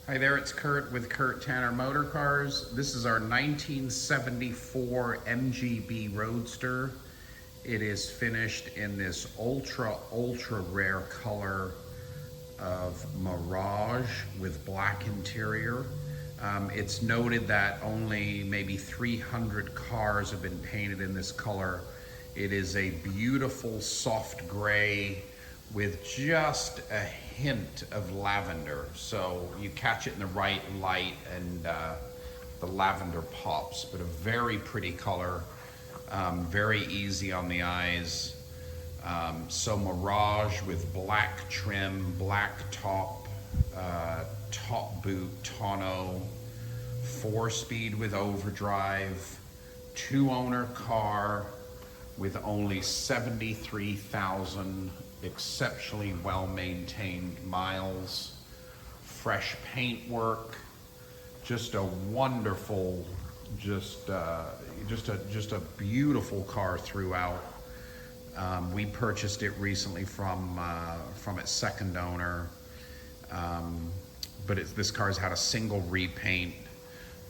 Hi there, it's Kurt with Kurt Tanner Motor Cars. This is our 1974 Mgb Roadster. It is finished in this ultra rare color of Mirage with black interior. It's noted that only maybe 300 cars have been painted in this color. It is a beautiful soft gray with just a hint of lavender. So you catch it in the right light and the lavender pops, but a very pretty color, very easy on the eyes. So Mirage with black trim, black top, top boot, tonneau, 4-speed with overdrive, 2-owner car with only 73,000 exceptionally well-maintained miles, fresh paintwork, just a wonderful, just a beautiful car throughout. We purchased it recently from its second owner, but this car's had a single repaint,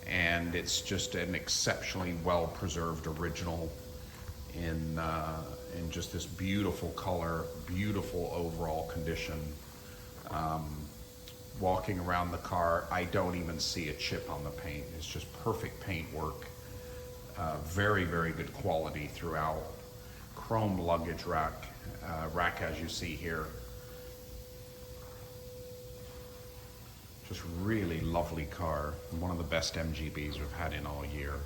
and it's just an exceptionally well-preserved original in just this beautiful color, beautiful overall condition. Walking around the car, I don't even see a chip on the paint. It's just perfect paint work. Very, very good quality throughout. Chrome luggage rack as you see here. Just really lovely car. One of the best MGBs we've had in all year.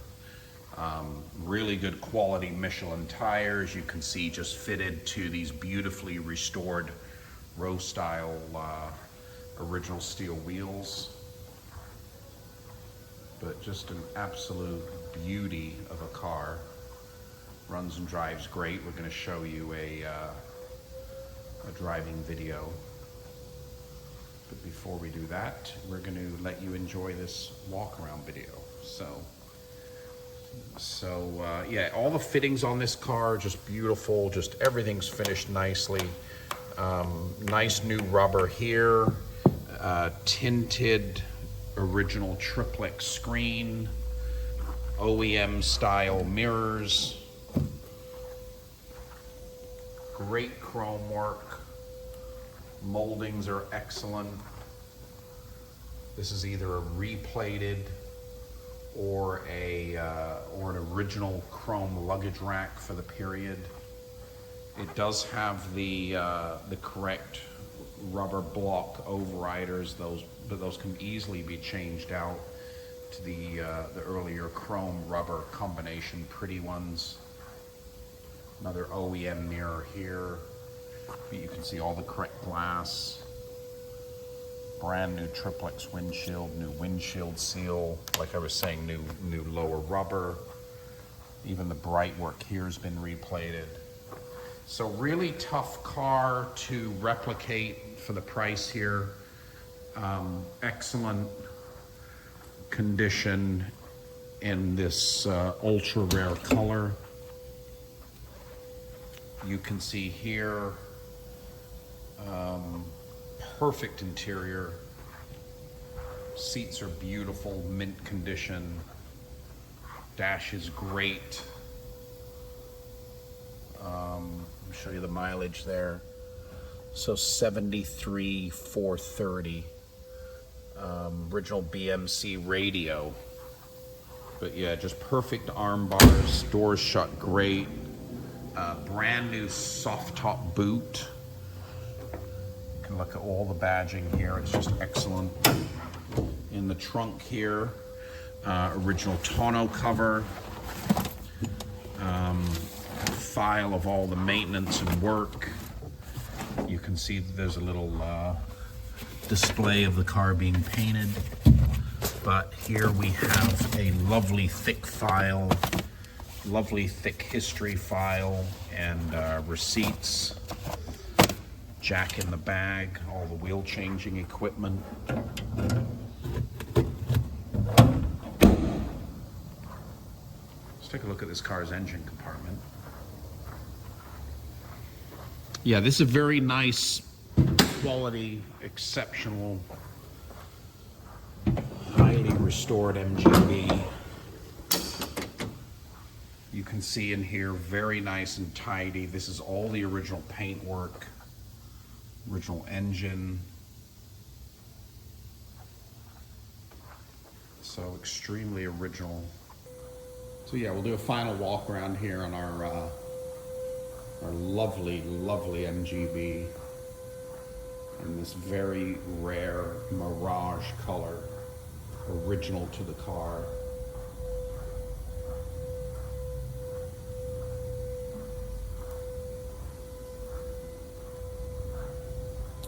Really good quality Michelin tires. You can see just fitted to these beautifully restored ROSTYLE original steel wheels. But just an absolute beauty of a car. Runs and drives great. We're going to show you a driving video. But before we do that, we're going to let you enjoy this walk around video. So yeah, all the fittings on this car just beautiful. Just everything's finished nicely. Nice new rubber here. Tinted original triplex screen. OEM style mirrors. Great chrome work. Moldings are excellent. This is either a replated or an original chrome luggage rack for the period. It does have the correct rubber block overriders, but those can easily be changed out to the earlier chrome rubber combination pretty ones. Another OEM mirror here. But you can see all the correct glass. Brand new triplex windshield, new windshield seal. Like I was saying, new lower rubber. Even the bright work here has been replated. So really tough car to replicate for the price here. Excellent condition in this ultra rare color. You can see here, perfect interior. Seats are beautiful, mint condition. Dash is great. Let me show you the mileage there. So 73,430. Original BMC radio. But yeah, just perfect arm bars. Doors shut great. Brand new soft top boot. You can look at all the badging here. It's just excellent. In the trunk here, original tonneau cover. File of all the maintenance and work. You can see there's a little display of the car being painted. But here we have a lovely thick file, lovely thick history file, and receipts. Jack in the bag, all the wheel changing equipment. Let's take a look at this car's engine compartment. Yeah, this is a very nice quality, exceptional restored MGB. You can see in here, very nice and tidy. This is all the original paintwork, original engine. So extremely original. So yeah, we'll do a final walk around here on our lovely, lovely MGB in this very rare Mirage color, original to the car.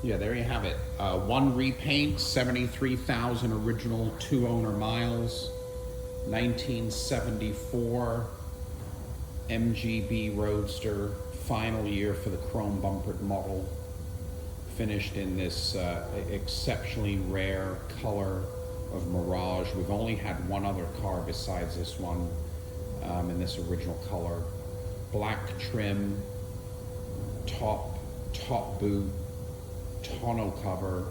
Yeah, there you have it. One repaint, 73,000 original 2-owner miles, 1974 MGB Roadster, final year for the chrome bumpered model, finished in this exceptionally rare color of Mirage. We've only had one other car besides this one in this original color. Black trim, top boot, tonneau cover,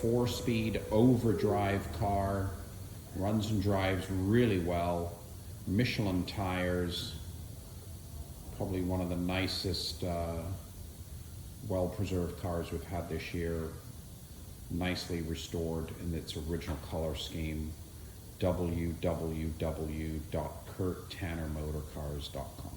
4-speed overdrive car, runs and drives really well, Michelin tires, probably one of the nicest well-preserved cars we've had this year, nicely restored in its original color scheme. www.kurttannermotorcars.com